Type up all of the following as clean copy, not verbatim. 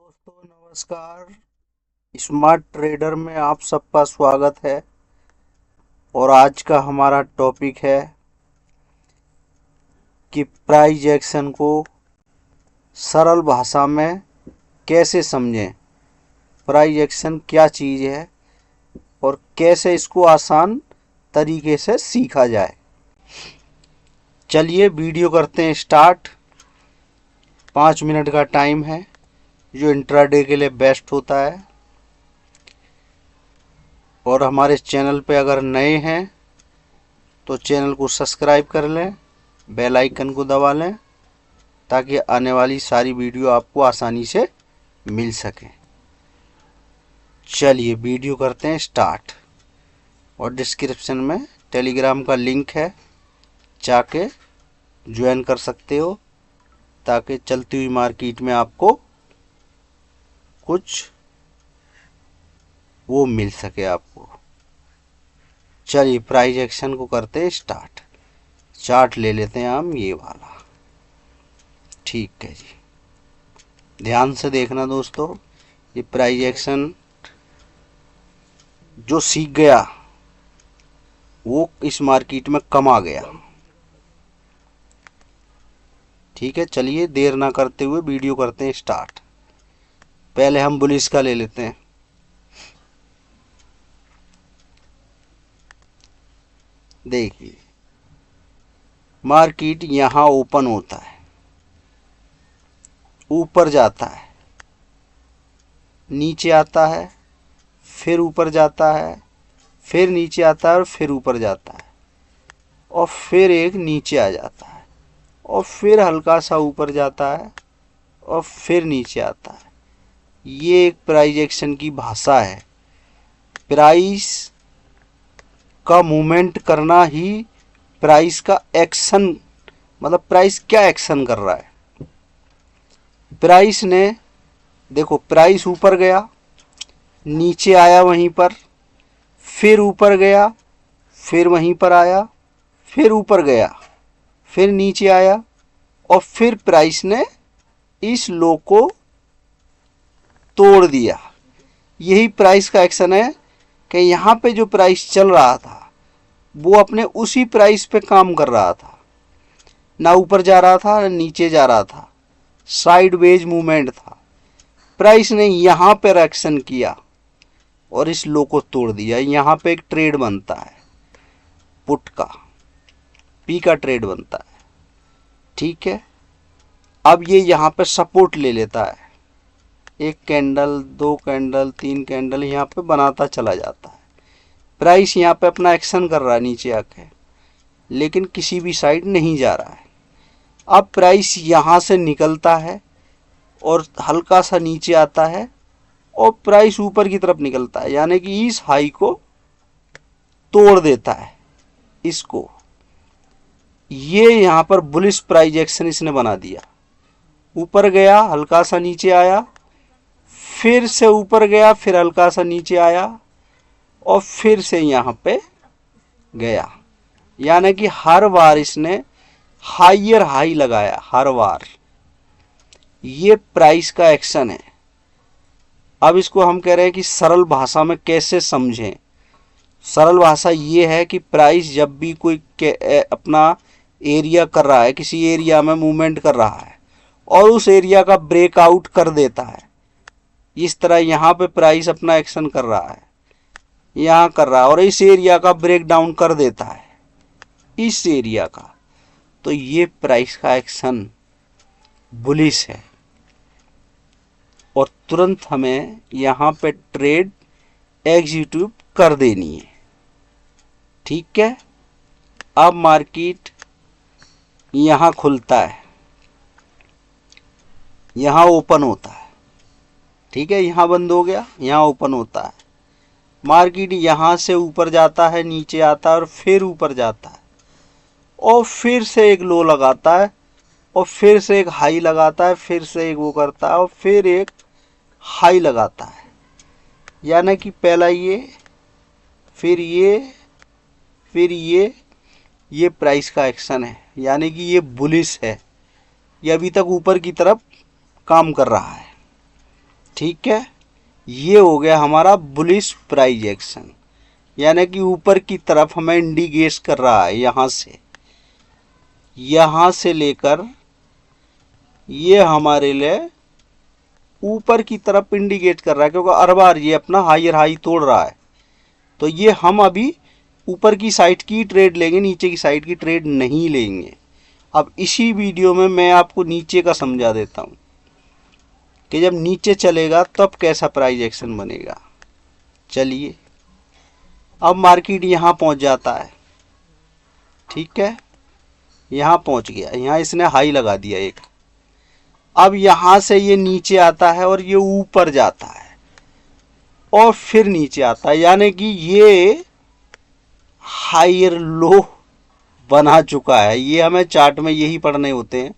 दोस्तों नमस्कार। Smart trader में आप सबका स्वागत है। और आज का हमारा टॉपिक है कि प्राइस एक्शन को सरल भाषा में कैसे समझें। प्राइस एक्शन क्या चीज़ है और कैसे इसको आसान तरीके से सीखा जाए। चलिए वीडियो करते हैं स्टार्ट। 5 मिनट का टाइम है जो इंट्राडे के लिए बेस्ट होता है। और हमारे चैनल पे अगर नए हैं तो चैनल को सब्सक्राइब कर लें, बेल आइकन को दबा लें ताकि आने वाली सारी वीडियो आपको आसानी से मिल सके। चलिए वीडियो करते हैं स्टार्ट। और डिस्क्रिप्शन में टेलीग्राम का लिंक है, जाके ज्वाइन कर सकते हो ताकि चलती हुई मार्केट में आपको कुछ वो मिल सके आपको। चलिए प्राइस एक्शन को करते हैं स्टार्ट। चार्ट ले लेते हैं हम ये वाला। ठीक है जी, ध्यान से देखना दोस्तों। ये प्राइस एक्शन जो सीख गया वो इस मार्केट में कमा गया। ठीक है, चलिए देर ना करते हुए वीडियो करते हैं स्टार्ट। पहले हम बुलिश का ले लेते हैं। देखिए मार्केट यहाँ ओपन होता है, ऊपर जाता है, नीचे आता है, फिर ऊपर जाता है, फिर नीचे आता है और फिर ऊपर जाता है और फिर एक नीचे आ जाता है और फिर हल्का सा ऊपर जाता है और फिर नीचे आता है। ये एक प्राइस एक्शन की भाषा है। प्राइस का मूवमेंट करना ही प्राइस का एक्शन, मतलब प्राइस क्या एक्शन कर रहा है। प्राइस ने देखो, प्राइस ऊपर गया, नीचे आया वहीं पर, फिर ऊपर गया, फिर वहीं पर आया, फिर ऊपर गया, फिर नीचे आया और फिर प्राइस ने इस लो को तोड़ दिया। यही प्राइस का एक्शन है कि यहाँ पे जो प्राइस चल रहा था वो अपने उसी प्राइस पे काम कर रहा था, ना ऊपर जा रहा था ना नीचे जा रहा था, साइडवेज मूवमेंट था। प्राइस ने यहाँ पे रिएक्शन किया और इस लो को तोड़ दिया। यहाँ पे एक ट्रेड बनता है, पुट का पी का ट्रेड बनता है। ठीक है, अब ये यहाँ पे सपोर्ट ले लेता है, एक कैंडल, दो कैंडल, तीन कैंडल यहाँ पे बनाता चला जाता है। प्राइस यहाँ पे अपना एक्शन कर रहा है नीचे आके, लेकिन किसी भी साइड नहीं जा रहा है। अब प्राइस यहाँ से निकलता है और हल्का सा नीचे आता है और प्राइस ऊपर की तरफ निकलता है, यानी कि इस हाई को तोड़ देता है इसको। ये यहाँ पर बुलिश प्राइस एक्शन इसने बना दिया। ऊपर गया, हल्का सा नीचे आया, फिर से ऊपर गया, फिर हल्का सा नीचे आया और फिर से यहाँ पे गया। यानी कि हर बार इसने हायर हाई लगाया, हर बार। ये प्राइस का एक्शन है। अब इसको हम कह रहे हैं कि सरल भाषा में कैसे समझें। सरल भाषा ये है कि प्राइस जब भी कोई अपना एरिया कर रहा है, किसी एरिया में मूवमेंट कर रहा है और उस एरिया का ब्रेकआउट कर देता है, इस तरह यहाँ पे प्राइस अपना एक्शन कर रहा है, यहाँ कर रहा है और इस एरिया का ब्रेक डाउन कर देता है, इस एरिया का, तो ये प्राइस का एक्शन बुलिश है। और तुरंत हमें यहाँ पे ट्रेड एग्जीक्यूट कर देनी है। ठीक है, अब मार्केट यहाँ खुलता है, यहाँ ओपन होता है। ठीक है, यहाँ बंद हो गया, यहाँ ओपन होता है। मार्केट यहाँ से ऊपर जाता है, नीचे आता है और फिर ऊपर जाता है और फिर से एक लो लगाता है और फिर से एक हाई लगाता है, फिर से एक वो करता है और फिर एक हाई लगाता है। यानी कि पहला ये, फिर ये, फिर ये प्राइस का एक्शन है। यानी कि ये बुलिश है, ये अभी तक ऊपर की तरफ काम कर रहा है। ठीक है, ये हो गया हमारा बुलिश प्राइस एक्शन, यानी कि ऊपर की तरफ हमें इंडिकेट कर रहा है, यहाँ से लेकर ये हमारे लिए ऊपर की तरफ इंडिकेट कर रहा है, क्योंकि हर बार ये अपना हायर हाई तोड़ रहा है। तो ये हम अभी ऊपर की साइड की ट्रेड लेंगे, नीचे की साइड की ट्रेड नहीं लेंगे। अब इसी वीडियो में मैं आपको नीचे का समझा देता हूँ कि जब नीचे चलेगा तब कैसा प्राइस एक्शन बनेगा। चलिए, अब मार्केट यहाँ पहुँच जाता है, ठीक है, यहाँ पहुँच गया, यहाँ इसने हाई लगा दिया एक। अब यहाँ से ये नीचे आता है और ये ऊपर जाता है और फिर नीचे आता है, यानी कि ये हायर लो बना चुका है। ये हमें चार्ट में यही पढ़ने होते हैं,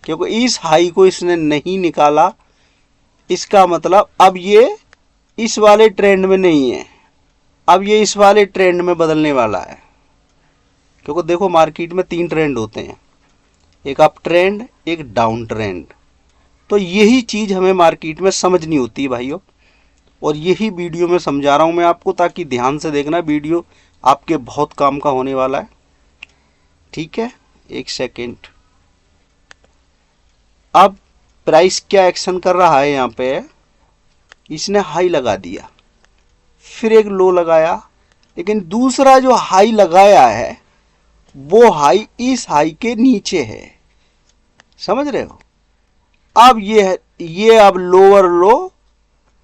क्योंकि इस हाई को इसने नहीं निकाला, इसका मतलब अब ये इस वाले ट्रेंड में नहीं है, अब ये इस वाले ट्रेंड में बदलने वाला है। क्योंकि देखो मार्केट में 3 ट्रेंड होते हैं, एक अप ट्रेंड, एक डाउन ट्रेंड। तो यही चीज़ हमें मार्केट में समझनी होती है भाइयों, और यही वीडियो में समझा रहा हूँ मैं आपको, ताकि ध्यान से देखना, वीडियो आपके बहुत काम का होने वाला है। ठीक है, एक सेकेंड। अब प्राइस क्या एक्शन कर रहा है, यहाँ पे इसने हाई लगा दिया, फिर एक लो लगाया, लेकिन दूसरा जो हाई लगाया है वो हाई इस हाई के नीचे है, समझ रहे हो। अब ये अब लोअर लो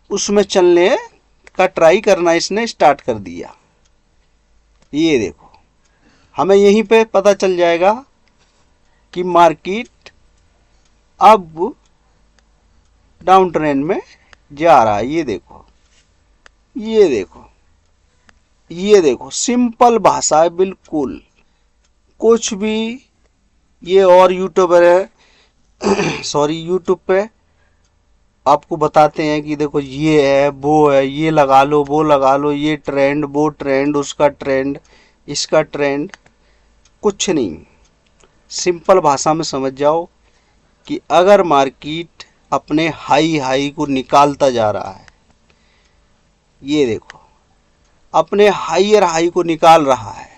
उसमें चलने का ट्राई करना इसने स्टार्ट कर दिया। ये देखो, हमें यहीं पे पता चल जाएगा कि मार्केट अब डाउन ट्रेंड में जा रहा है। ये देखो, ये देखो, ये देखो, सिंपल भाषा है बिल्कुल, कुछ भी। ये और यूट्यूबर है सॉरी यूट्यूब पे आपको बताते हैं कि देखो ये है, वो है, ये लगा लो, वो लगा लो, ये ट्रेंड, वो ट्रेंड, उसका ट्रेंड, इसका ट्रेंड, कुछ नहीं। सिंपल भाषा में समझ जाओ कि अगर मार्केट अपने हाई को निकालता जा रहा है, ये देखो अपने हायर हाई को निकाल रहा है,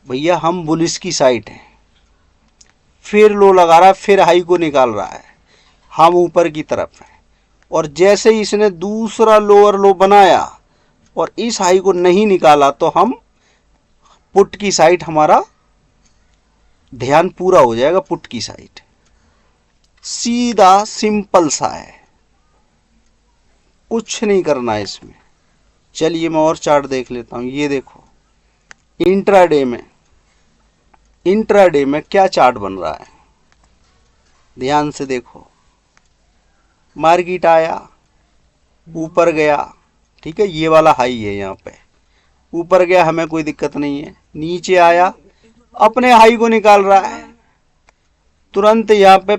भैया हम बुलिश की साइड हैं, फिर लो लगा रहा है, फिर हाई को निकाल रहा है, हम ऊपर की तरफ हैं। और जैसे ही इसने दूसरा लोअर लो बनाया और इस हाई को नहीं निकाला, तो हम पुट की साइड, हमारा ध्यान पूरा हो जाएगा पुट की साइड। सीधा सिंपल सा है, कुछ नहीं करना है इसमें। चलिए मैं और चार्ट देख लेता हूँ। ये देखो इंट्राडे में क्या चार्ट बन रहा है, ध्यान से देखो। मार्केट आया, ऊपर गया, ठीक है, ये वाला हाई है, यहाँ पे ऊपर गया, हमें कोई दिक्कत नहीं है। नीचे आया, अपने हाई को निकाल रहा है, तुरंत यहाँ पे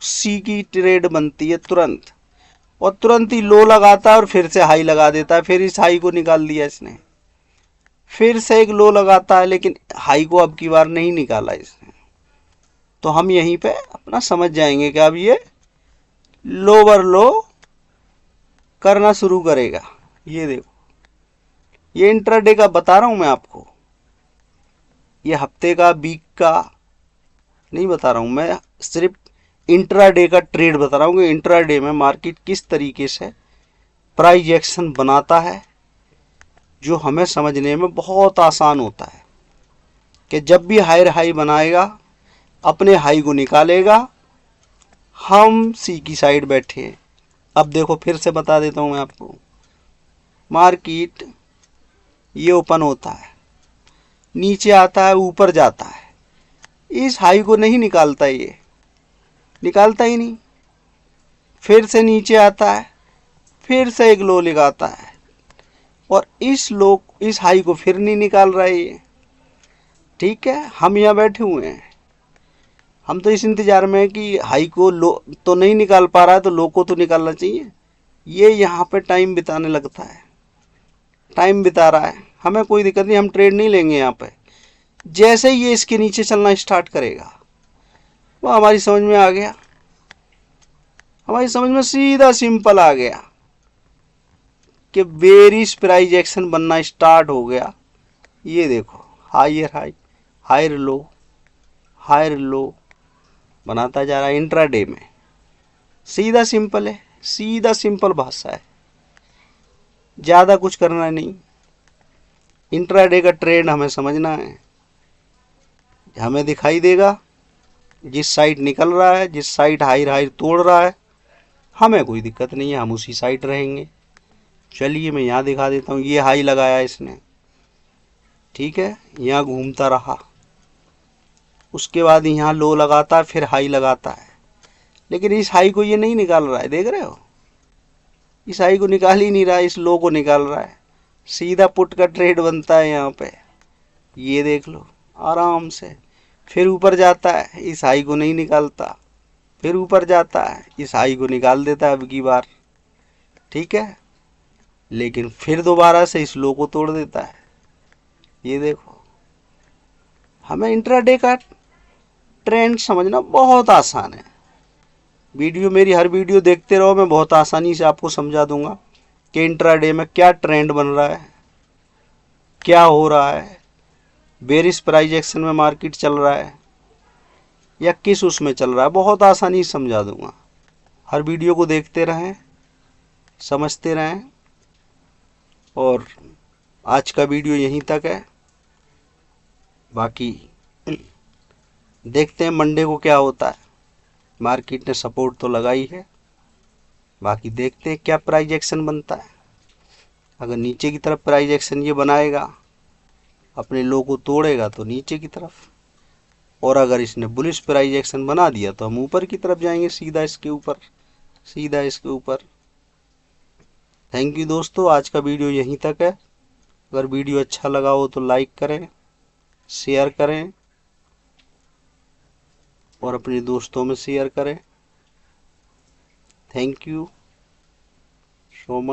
सी की ट्रेड बनती है तुरंत, और तुरंत ही लो लगाता है और फिर से हाई लगा देता है। फिर इस हाई को निकाल दिया इसने, फिर से एक लो लगाता है, लेकिन हाई को अब की बार नहीं निकाला इसने। तो हम यहीं पे अपना समझ जाएंगे कि अब ये लोअर लो करना शुरू करेगा। ये देखो, ये इंट्राडे का बता रहा हूं मैं आपको, ये हफ्ते का, वीक का नहीं बता रहा हूं मैं, सिर्फ इंट्राडे का ट्रेड बता रहा हूं कि इंट्राडे में मार्केट किस तरीके से प्राइस एक्शन बनाता है, जो हमें समझने में बहुत आसान होता है। कि जब भी हायर हाई बनाएगा, अपने हाई को निकालेगा, हम सी की साइड बैठे हैं। अब देखो फिर से बता देता हूं मैं आपको, मार्केट ये ओपन होता है, नीचे आता है, ऊपर जाता है, इस हाई को नहीं निकालता, ये निकालता ही नहीं, फिर से नीचे आता है, फिर से एक लो लगाता है, और इस हाई को फिर नहीं निकाल रहा है ये। ठीक है, हम यहाँ बैठे हुए हैं, हम तो इस इंतजार में है कि हाई को लो तो नहीं निकाल पा रहा है, तो लो को तो निकालना चाहिए। ये यहाँ पे टाइम बिताने लगता है, टाइम बिता रहा है, हमें कोई दिक्कत नहीं, हम ट्रेड नहीं लेंगे यहाँ पे। जैसे ही ये इसके नीचे चलना स्टार्ट करेगा, वो हमारी समझ में आ गया, हमारी समझ में सीधा सिंपल आ गया कि बेरिश प्राइस एक्शन बनना स्टार्ट हो गया। ये देखो higher high, higher low, higher low बनाता जा रहा है इंट्राडे में। सीधा सिंपल है, सीधा सिंपल भाषा है, ज़्यादा कुछ करना नहीं। इंट्राडे का ट्रेंड हमें समझना है, हमें दिखाई देगा जिस साइड निकल रहा है, जिस साइड हाई हाई तोड़ रहा है, हमें कोई दिक्कत नहीं है, हम उसी साइड रहेंगे। चलिए मैं यहाँ दिखा देता हूँ, ये हाई लगाया इसने, ठीक है, यहाँ घूमता रहा, उसके बाद यहाँ लो लगाता है, फिर हाई लगाता है, लेकिन इस हाई को ये नहीं निकाल रहा है, देख रहे हो, इस हाई को निकाल ही नहीं रहा है, इस लो को निकाल रहा है। सीधा पुट का ट्रेड बनता है यहाँ पे, ये देख लो आराम से। फिर ऊपर जाता है, इस हाई को नहीं निकालता, फिर ऊपर जाता है, इस हाई को निकाल देता है अब की बार, ठीक है, लेकिन फिर दोबारा से इस लो को तोड़ देता है। ये देखो, हमें इंट्राडे का ट्रेंड समझना बहुत आसान है। वीडियो मेरी हर वीडियो देखते रहो, मैं बहुत आसानी से आपको समझा दूंगा कि इंट्राडे में क्या ट्रेंड बन रहा है, क्या हो रहा है, बेरिश प्राइस एक्शन में मार्केट चल रहा है या किस उसमें चल रहा है, बहुत आसानी से समझा दूंगा। हर वीडियो को देखते रहें, समझते रहें। और आज का वीडियो यहीं तक है, बाकी देखते हैं मंडे को क्या होता है। मार्केट ने सपोर्ट तो लगाई है, बाकी देखते हैं क्या प्राइस एक्शन बनता है। अगर नीचे की तरफ प्राइस एक्शन ये बनाएगा, अपने लो को तोड़ेगा तो नीचे की तरफ, और अगर इसने बुलिश प्राइस एक्शन बना दिया तो हम ऊपर की तरफ जाएंगे, सीधा इसके ऊपर, सीधा इसके ऊपर। थैंक यू दोस्तों, आज का वीडियो यहीं तक है। अगर वीडियो अच्छा लगा हो तो लाइक करें, शेयर करें और अपने दोस्तों में शेयर करें। Thank you so much.